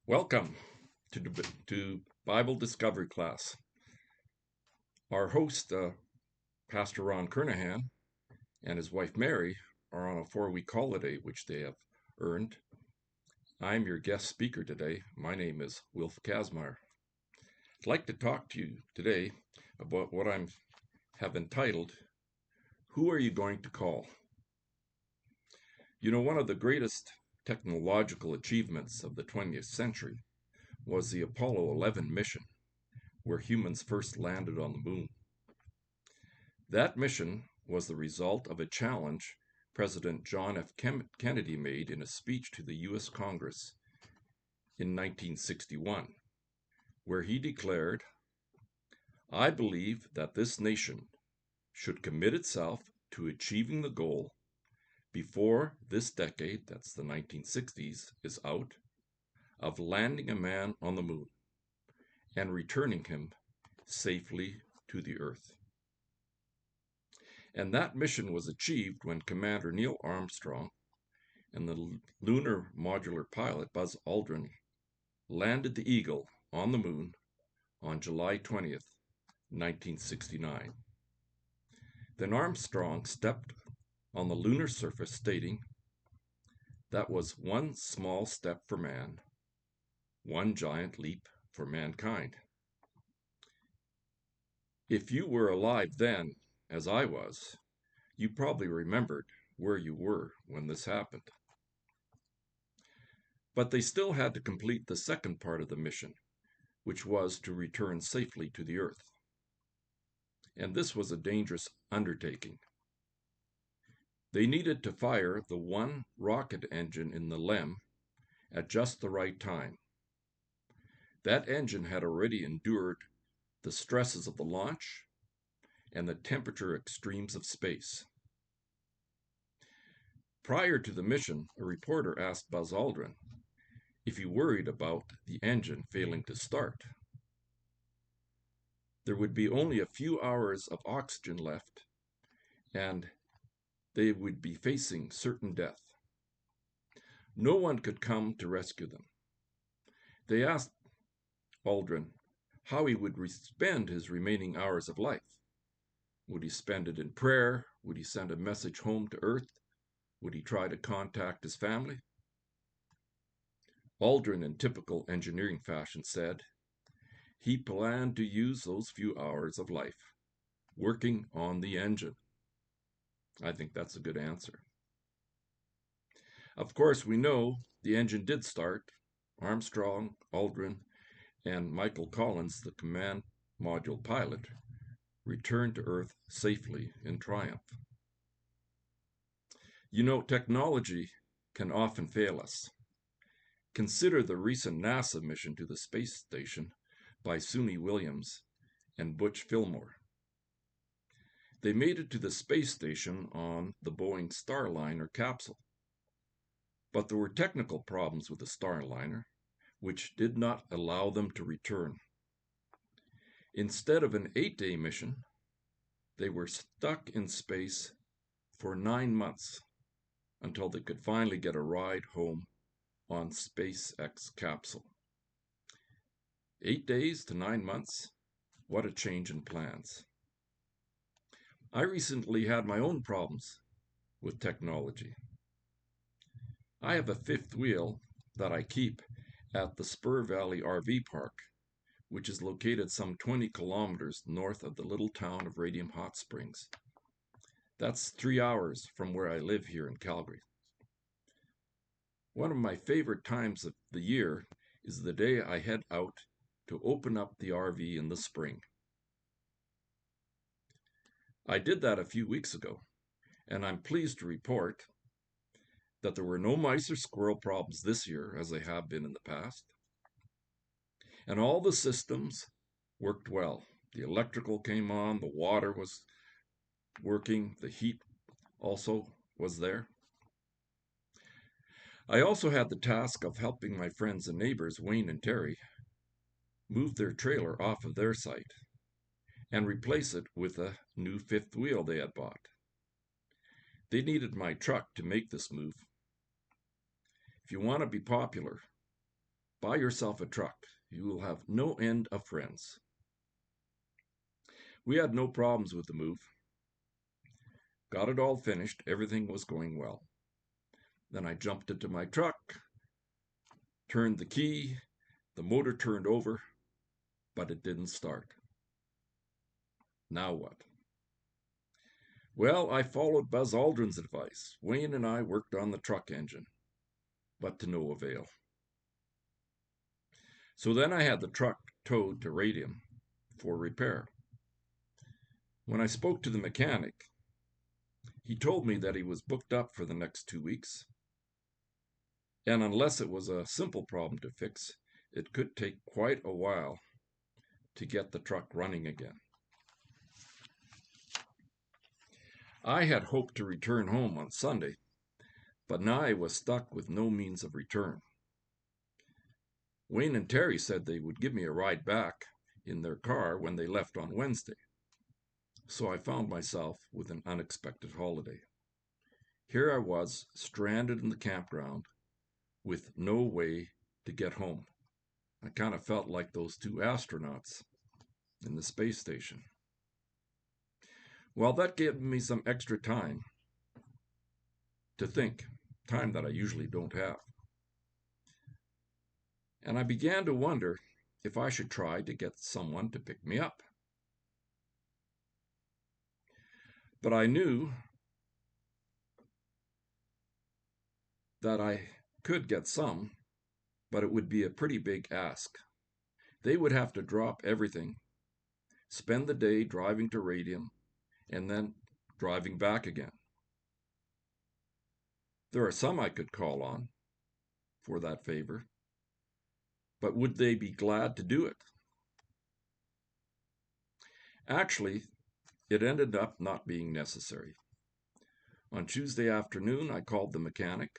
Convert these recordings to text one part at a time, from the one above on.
Welcome to Bible Discovery Class. Our host, Pastor Ron Kernahan, and his wife Mary are on a 4-week holiday, which they have earned. I'm your guest speaker today. My name is Wilf Kazmaier. I'd like to talk to you today about what I have entitled, Who Are You Going to Call? You know, one of the greatest technological achievements of the 20th century was the Apollo 11 mission, where humans first landed on the moon. That mission was the result of a challenge President John F. Kennedy made in a speech to the U.S. Congress in 1961, where he declared, "I believe that this nation should commit itself to achieving the goal before this decade," that's the 1960s, "is out, of landing a man on the moon and returning him safely to the earth." And that mission was achieved when Commander Neil Armstrong and the lunar modular pilot Buzz Aldrin landed the Eagle on the moon on July 20th, 1969. Then Armstrong stepped on the lunar surface, stating, "That was one small step for man, one giant leap for mankind." If you were alive then, as I was, you probably remembered where you were when this happened. But they still had to complete the second part of the mission, which was to return safely to the earth. And this was a dangerous undertaking. They needed to fire the one rocket engine in the LEM at just the right time. That engine had already endured the stresses of the launch and the temperature extremes of space. Prior to the mission, a reporter asked Buzz Aldrin if he worried about the engine failing to start. There would be only a few hours of oxygen left, and they would be facing certain death. No one could come to rescue them. They asked Aldrin how he would spend his remaining hours of life. Would he spend it in prayer? Would he send a message home to Earth? Would he try to contact his family? Aldrin, in typical engineering fashion, said he planned to use those few hours of life working on the engine. I think that's a good answer. Of course, we know the engine did start. Armstrong, Aldrin, and Michael Collins, the command module pilot, returned to Earth safely in triumph. You know, technology can often fail us. Consider the recent NASA mission to the space station by Suni Williams and Butch Fillmore. They made it to the space station on the Boeing Starliner capsule. But there were technical problems with the Starliner, which did not allow them to return. Instead of an 8-day mission, they were stuck in space for 9 months until they could finally get a ride home on SpaceX capsule. 8 days to 9 months, what a change in plans. I recently had my own problems with technology. I have a fifth wheel that I keep at the Spur Valley RV Park, which is located some 20 kilometers north of the little town of Radium Hot Springs. That's 3 hours from where I live here in Calgary. One of my favorite times of the year is the day I head out to open up the RV in the spring. I did that a few weeks ago, and I'm pleased to report that there were no mice or squirrel problems this year as they have been in the past. And all the systems worked well. The electrical came on, the water was working, the heat also was there. I also had the task of helping my friends and neighbors, Wayne and Terry, move their trailer off of their site and replace it with a new fifth wheel they had bought. They needed my truck to make this move. If you want to be popular, Buy yourself a truck. You will have no end of friends. We had no problems with the move. Got it all finished. Everything was going well. Then I jumped into my truck, turned the key, the motor turned over, but it didn't start. Now what? Well, I followed Buzz Aldrin's advice. Wayne and I worked on the truck engine, but to no avail. So then I had the truck towed to Radium for repair. When I spoke to the mechanic, he told me that he was booked up for the next 2 weeks, and unless it was a simple problem to fix, it could take quite a while to get the truck running again. I had hoped to return home on Sunday, but now I was stuck with no means of return. Wayne and Terry said they would give me a ride back in their car when they left on Wednesday, so I found myself with an unexpected holiday. Here I was, stranded in the campground, with no way to get home. I kind of felt like those two astronauts in the space station. Well, that gave me some extra time to think, time that I usually don't have. And I began to wonder if I should try to get someone to pick me up. But I knew that I could get some, but it would be a pretty big ask. They would have to drop everything, spend the day driving to Radium, and then driving back again. There are some I could call on for that favor, but would they be glad to do it? Actually, it ended up not being necessary. On Tuesday afternoon, I called the mechanic.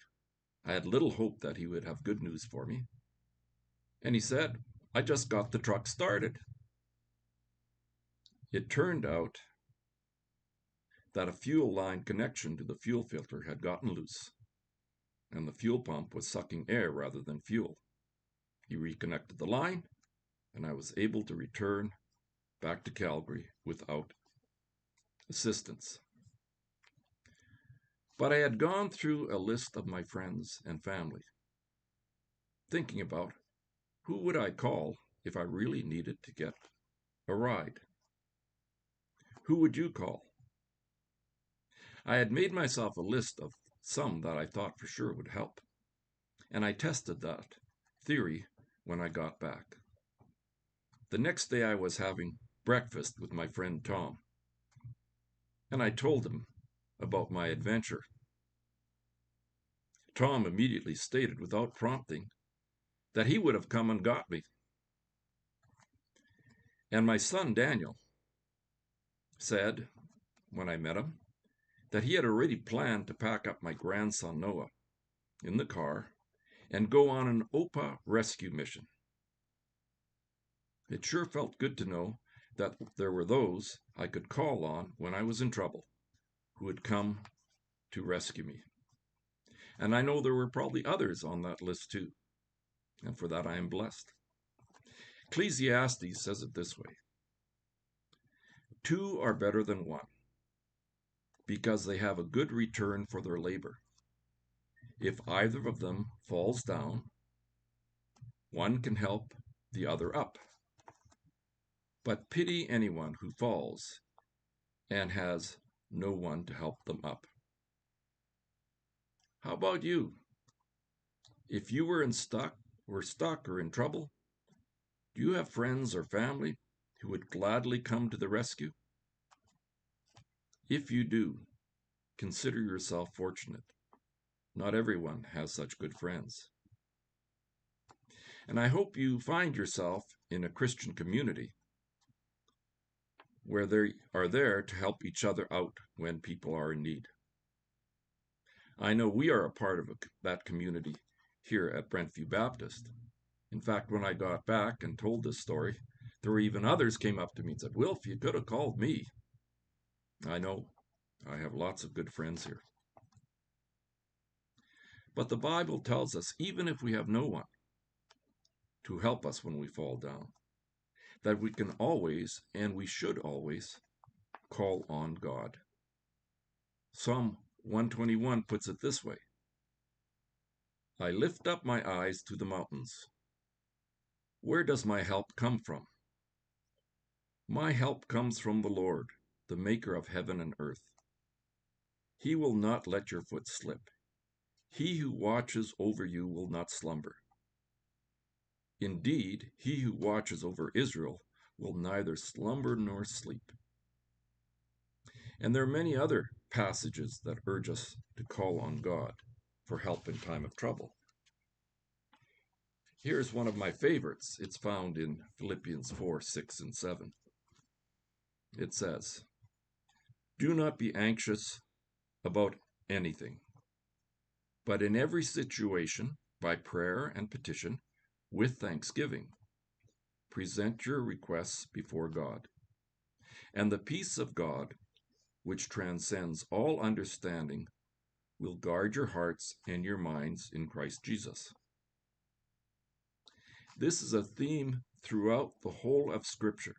I had little hope that he would have good news for me. And he said, I just got the truck started. It turned out that a fuel line connection to the fuel filter had gotten loose, and the fuel pump was sucking air rather than fuel. He reconnected the line, and I was able to return back to Calgary without assistance. But I had gone through a list of my friends and family, thinking about who would I call if I really needed to get a ride. Who would you call? I had made myself a list of some that I thought for sure would help, and I tested that theory when I got back. The next day I was having breakfast with my friend Tom, and I told him about my adventure. Tom immediately stated without prompting that he would have come and got me. And my son Daniel said, when I met him, that he had already planned to pack up my grandson Noah in the car and go on an OPA rescue mission. It sure felt good to know that there were those I could call on when I was in trouble who would come to rescue me. And I know there were probably others on that list too, and for that I am blessed. Ecclesiastes says it this way: 2 are better than 1, because they have a good return for their labor. If either of them falls down, one can help the other up. But pity anyone who falls and has no one to help them up. How about you? If you were stuck or in trouble, do you have friends or family who would gladly come to the rescue? If you do, consider yourself fortunate. Not everyone has such good friends. And I hope you find yourself in a Christian community where they are there to help each other out when people are in need. I know we are a part of that community here at Brentview Baptist. In fact, when I got back and told this story, there were even others came up to me and said, Wilf, you could have called me. I know, I have lots of good friends here. But the Bible tells us, even if we have no one, to help us when we fall down, that we can always, and we should always, call on God. Psalm 121 puts it this way: I lift up my eyes to the mountains. Where does my help come from? My help comes from the Lord, the maker of heaven and earth. He will not let your foot slip. He who watches over you will not slumber. Indeed, he who watches over Israel will neither slumber nor sleep. And there are many other passages that urge us to call on God for help in time of trouble. Here's one of my favorites. It's found in Philippians 4, 6, and 7. It says, do not be anxious about anything, but in every situation, by prayer and petition, with thanksgiving, present your requests before God. And the peace of God, which transcends all understanding, will guard your hearts and your minds in Christ Jesus. This is a theme throughout the whole of Scripture.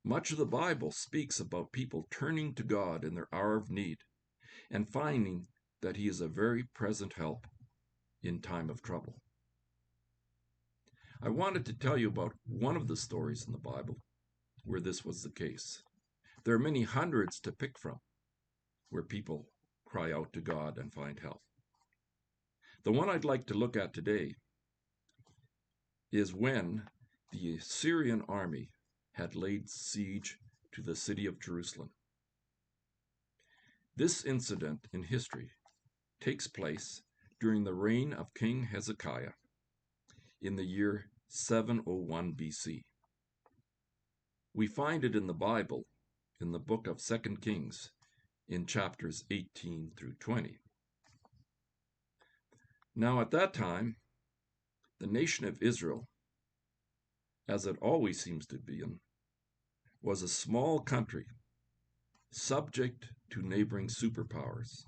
Much of the Bible speaks about people turning to God in their hour of need and finding that He is a very present help in time of trouble. I wanted to tell you about one of the stories in the Bible where this was the case. There are many hundreds to pick from where people cry out to God and find help. The one I'd like to look at today is when the Assyrian army had laid siege to the city of Jerusalem. This incident in history takes place during the reign of King Hezekiah in the year 701 BC. We find it in the Bible in the book of 2 Kings in chapters 18 through 20. Now at that time, the nation of Israel, as it always seems to be, was a small country subject to neighboring superpowers.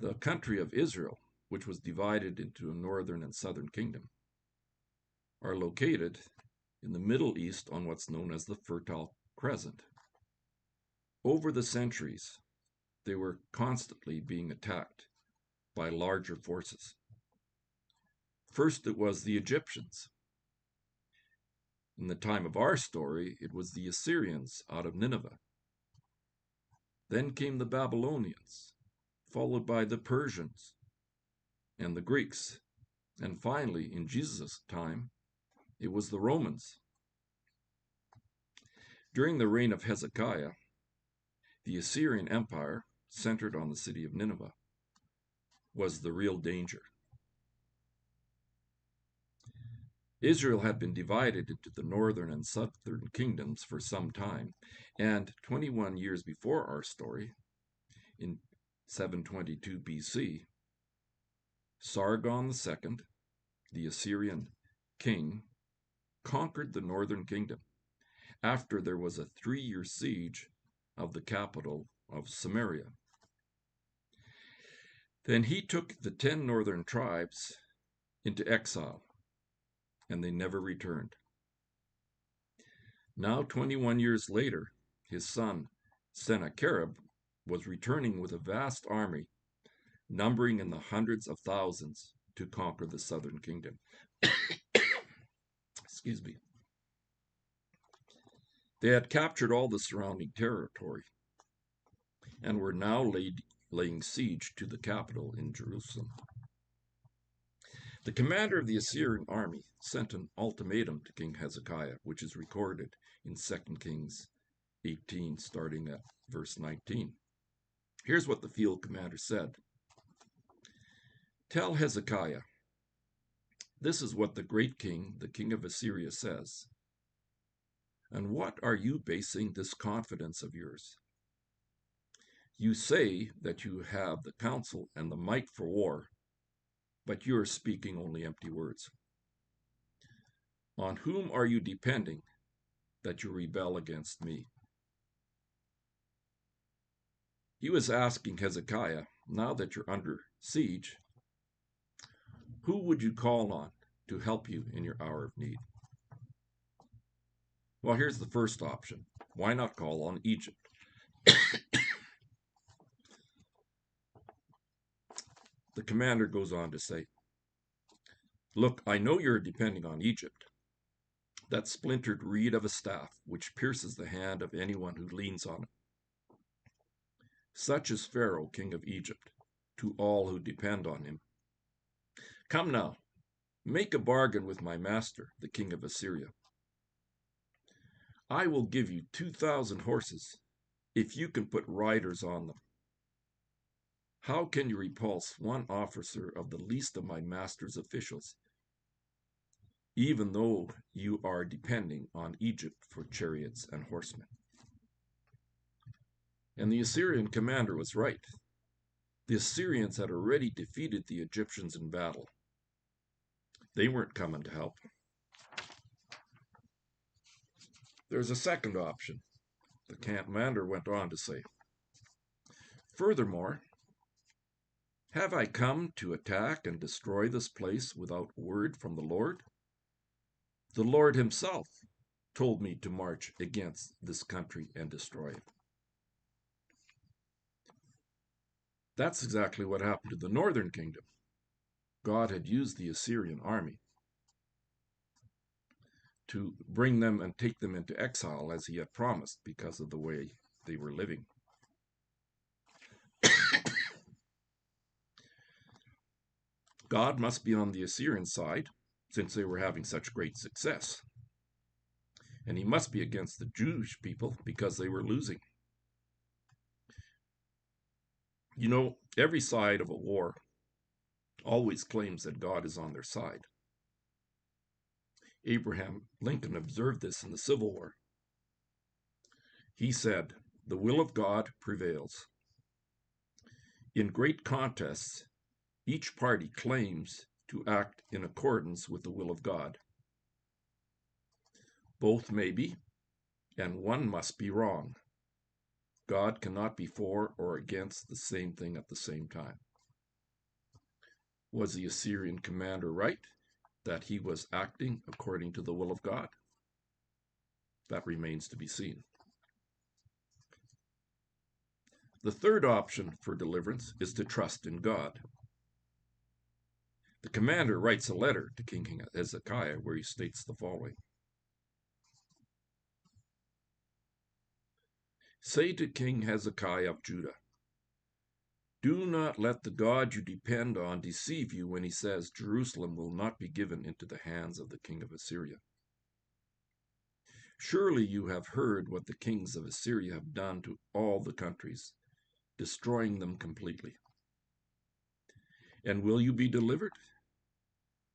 The country of Israel, which was divided into a northern and southern kingdom, are located in the Middle East on what's known as the Fertile Crescent. Over the centuries, they were constantly being attacked by larger forces. First, it was the Egyptians. In the time of our story, it was the Assyrians out of Nineveh. Then came the Babylonians, followed by the Persians and the Greeks. And finally, in Jesus' time, it was the Romans. During the reign of Hezekiah, the Assyrian Empire, centered on the city of Nineveh, was the real danger. Israel had been divided into the northern and southern kingdoms for some time, and 21 years before our story, in 722 BC, Sargon II, the Assyrian king, conquered the northern kingdom after there was a 3-year siege of the capital of Samaria. Then he took the 10 northern tribes into exile, and they never returned. Now, 21 years later, his son Sennacherib was returning with a vast army, numbering in the hundreds of thousands, to conquer the southern kingdom. Excuse me. They had captured all the surrounding territory and were now laying siege to the capital in Jerusalem. The commander of the Assyrian army sent an ultimatum to King Hezekiah, which is recorded in 2 Kings 18, starting at verse 19. Here's what the field commander said. Tell Hezekiah, this is what the great king, the king of Assyria, says. And what are you basing this confidence of yours? You say that you have the counsel and the might for war, but you are speaking only empty words. On whom are you depending that you rebel against me? He was asking Hezekiah, now that you're under siege, Who would you call on to help you in your hour of need? Well, here's the first option. Why not call on Egypt? The commander goes on to say, "Look, I know you're depending on Egypt, that splintered reed of a staff which pierces the hand of anyone who leans on it. Such is Pharaoh, king of Egypt, to all who depend on him. Come now, make a bargain with my master, the king of Assyria. I will give you 2,000 horses if you can put riders on them. How can you repulse one officer of the least of my master's officials, even though you are depending on Egypt for chariots and horsemen?" And the Assyrian commander was right. The Assyrians had already defeated the Egyptians in battle. They weren't coming to help. There's a second option. The commander went on to say, "Furthermore, have I come to attack and destroy this place without word from the Lord? The Lord himself told me to march against this country and destroy it." That's exactly what happened to the northern kingdom. God had used the Assyrian army to bring them and take them into exile as he had promised because of the way they were living. God must be on the Assyrian side since they were having such great success. And he must be against the Jewish people because they were losing. You know, every side of a war always claims that God is on their side. Abraham Lincoln observed this in the Civil War. He said, "The will of God prevails. In great contests, each party claims to act in accordance with the will of God. Both may be, and one must be wrong. God cannot be for or against the same thing at the same time." Was the Assyrian commander right that he was acting according to the will of God? That remains to be seen. The third option for deliverance is to trust in God. The commander writes a letter to King Hezekiah where he states the following: "Say to King Hezekiah of Judah, do not let the God you depend on deceive you when he says Jerusalem will not be given into the hands of the king of Assyria. Surely you have heard what the kings of Assyria have done to all the countries, destroying them completely. And will you be delivered?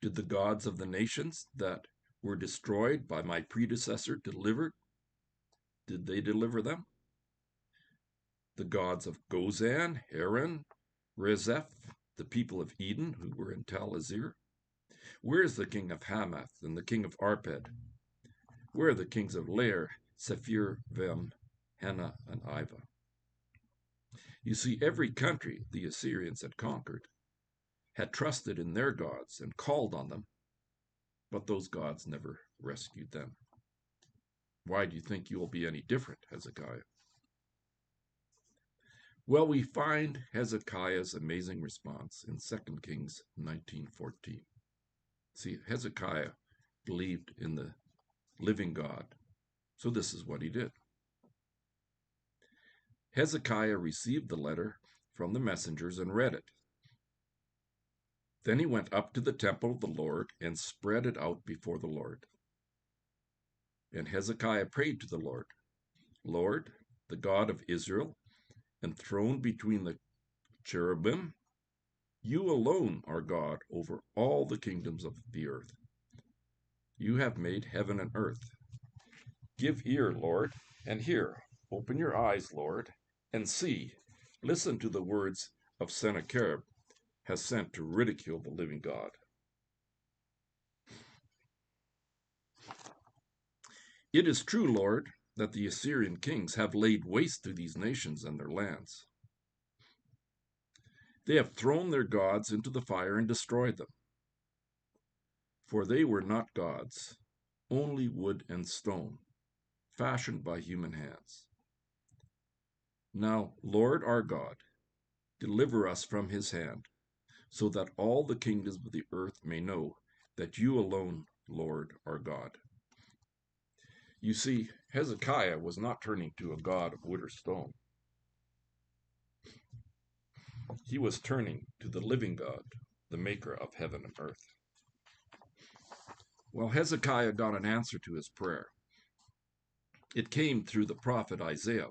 Did the gods of the nations that were destroyed by my predecessor did they deliver them? The gods of Gozan, Haran, Rezeph, the people of Eden who were in Tel Azir? Where is the king of Hamath and the king of Arpad? Where are the kings of Lair, Sephir, Vem, Hena, and Iva?" You see, every country the Assyrians had conquered had trusted in their gods and called on them, but those gods never rescued them. Why do you think you will be any different, Hezekiah? Well, we find Hezekiah's amazing response in 2 Kings 19:14. See, Hezekiah believed in the living God, so this is what he did. Hezekiah received the letter from the messengers and read it. Then he went up to the temple of the Lord and spread it out before the Lord. And Hezekiah prayed to the Lord, "Lord, the God of Israel, enthroned between the cherubim, you alone are God over all the kingdoms of the earth. You have made heaven and earth. Give ear, Lord, and hear. Open your eyes, Lord, and see. Listen to the words of Sennacherib has sent to ridicule the living God." It is true, Lord, that the Assyrian kings have laid waste to these nations and their lands. They have thrown their gods into the fire and destroyed them. For they were not gods, only wood and stone, fashioned by human hands. Now, Lord our God, deliver us from his hand, so that all the kingdoms of the earth may know that you alone, Lord, are God. You see, Hezekiah was not turning to a god of wood or stone. He was turning to the living God, the maker of heaven and earth. Well, Hezekiah got an answer to his prayer. It came through the prophet Isaiah,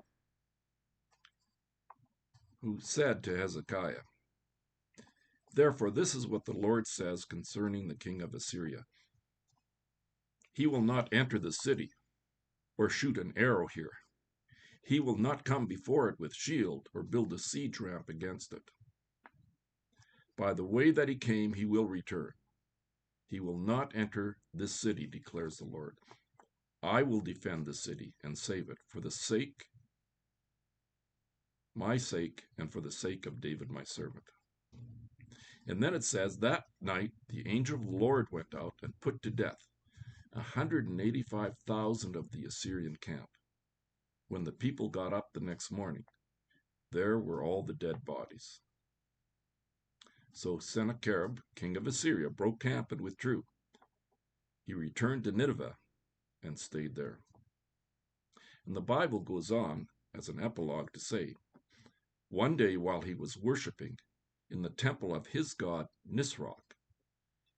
who said to Hezekiah, "Therefore this is what the Lord says concerning the king of Assyria. He will not enter the city or shoot an arrow here. He will not come before it with shield or build a siege ramp against it. By the way that he came, he will return. He will not enter this city, declares the Lord. I will defend the city and save it for my sake, and for the sake of David my servant." And then it says, that night the angel of the Lord went out and put to death 185,000 of the Assyrian camp. When the people got up the next morning, there were all the dead bodies. So Sennacherib, king of Assyria, broke camp and withdrew. He returned to Nineveh and stayed there. And the Bible goes on as an epilogue to say, one day while he was worshiping in the temple of his god Nisroch,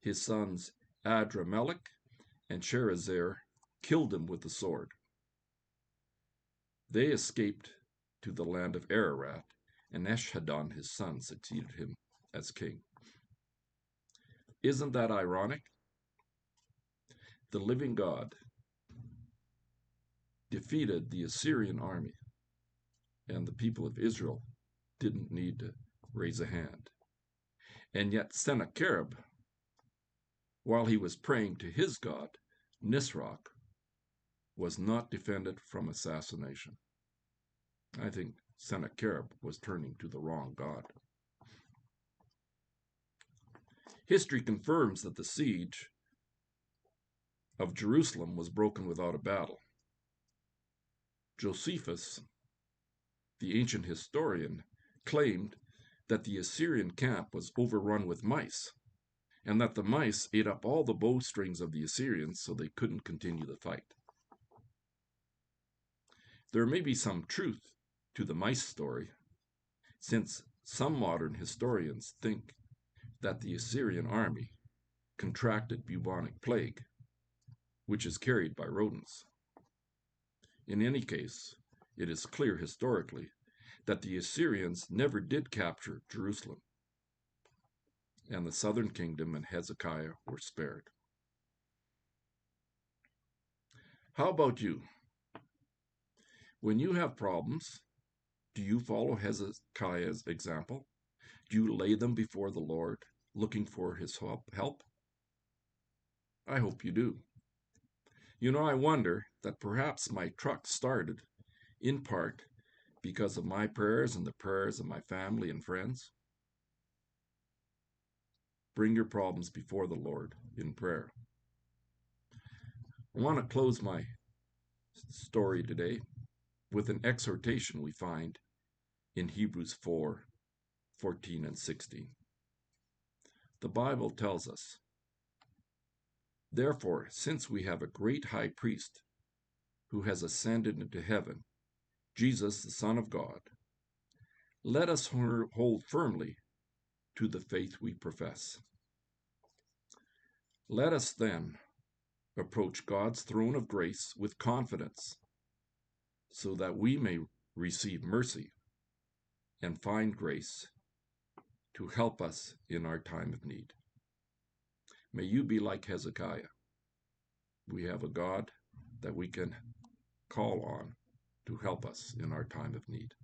his sons Adramelech and Sharezer killed him with the sword. They escaped to the land of Ararat, and Esarhaddon his son succeeded him as king. Isn't that ironic? The living God defeated the Assyrian army, and the people of Israel didn't need to raise a hand. And yet Sennacherib, while he was praying to his god, Nisroch, was not defended from assassination. I think Sennacherib was turning to the wrong god. History confirms that the siege of Jerusalem was broken without a battle. Josephus, the ancient historian, claimed that the Assyrian camp was overrun with mice, and that the mice ate up all the bowstrings of the Assyrians so they couldn't continue the fight. There may be some truth to the mice story, since some modern historians think that the Assyrian army contracted bubonic plague, which is carried by rodents. In any case, it is clear historically that the Assyrians never did capture Jerusalem, and the southern kingdom and Hezekiah were spared. How about you? When you have problems, do you follow Hezekiah's example? Do you lay them before the Lord, looking for his help? I hope you do. You know, I wonder that perhaps my truck started, in part, because of my prayers and the prayers of my family and friends. Bring your problems before the Lord in prayer. I want to close my story today with an exhortation we find in Hebrews 4:14 and 16. The Bible tells us, "Therefore, since we have a great high priest who has ascended into heaven, Jesus, the Son of God, let us hold firmly to the faith we profess. Let us then approach God's throne of grace with confidence, so that we may receive mercy and find grace to help us in our time of need." May you be like Hezekiah. We have a God that we can call on to help us in our time of need.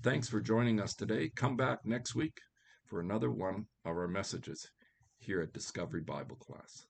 Thanks for joining us today. Come back next week for another one of our messages here at Discovery Bible Class.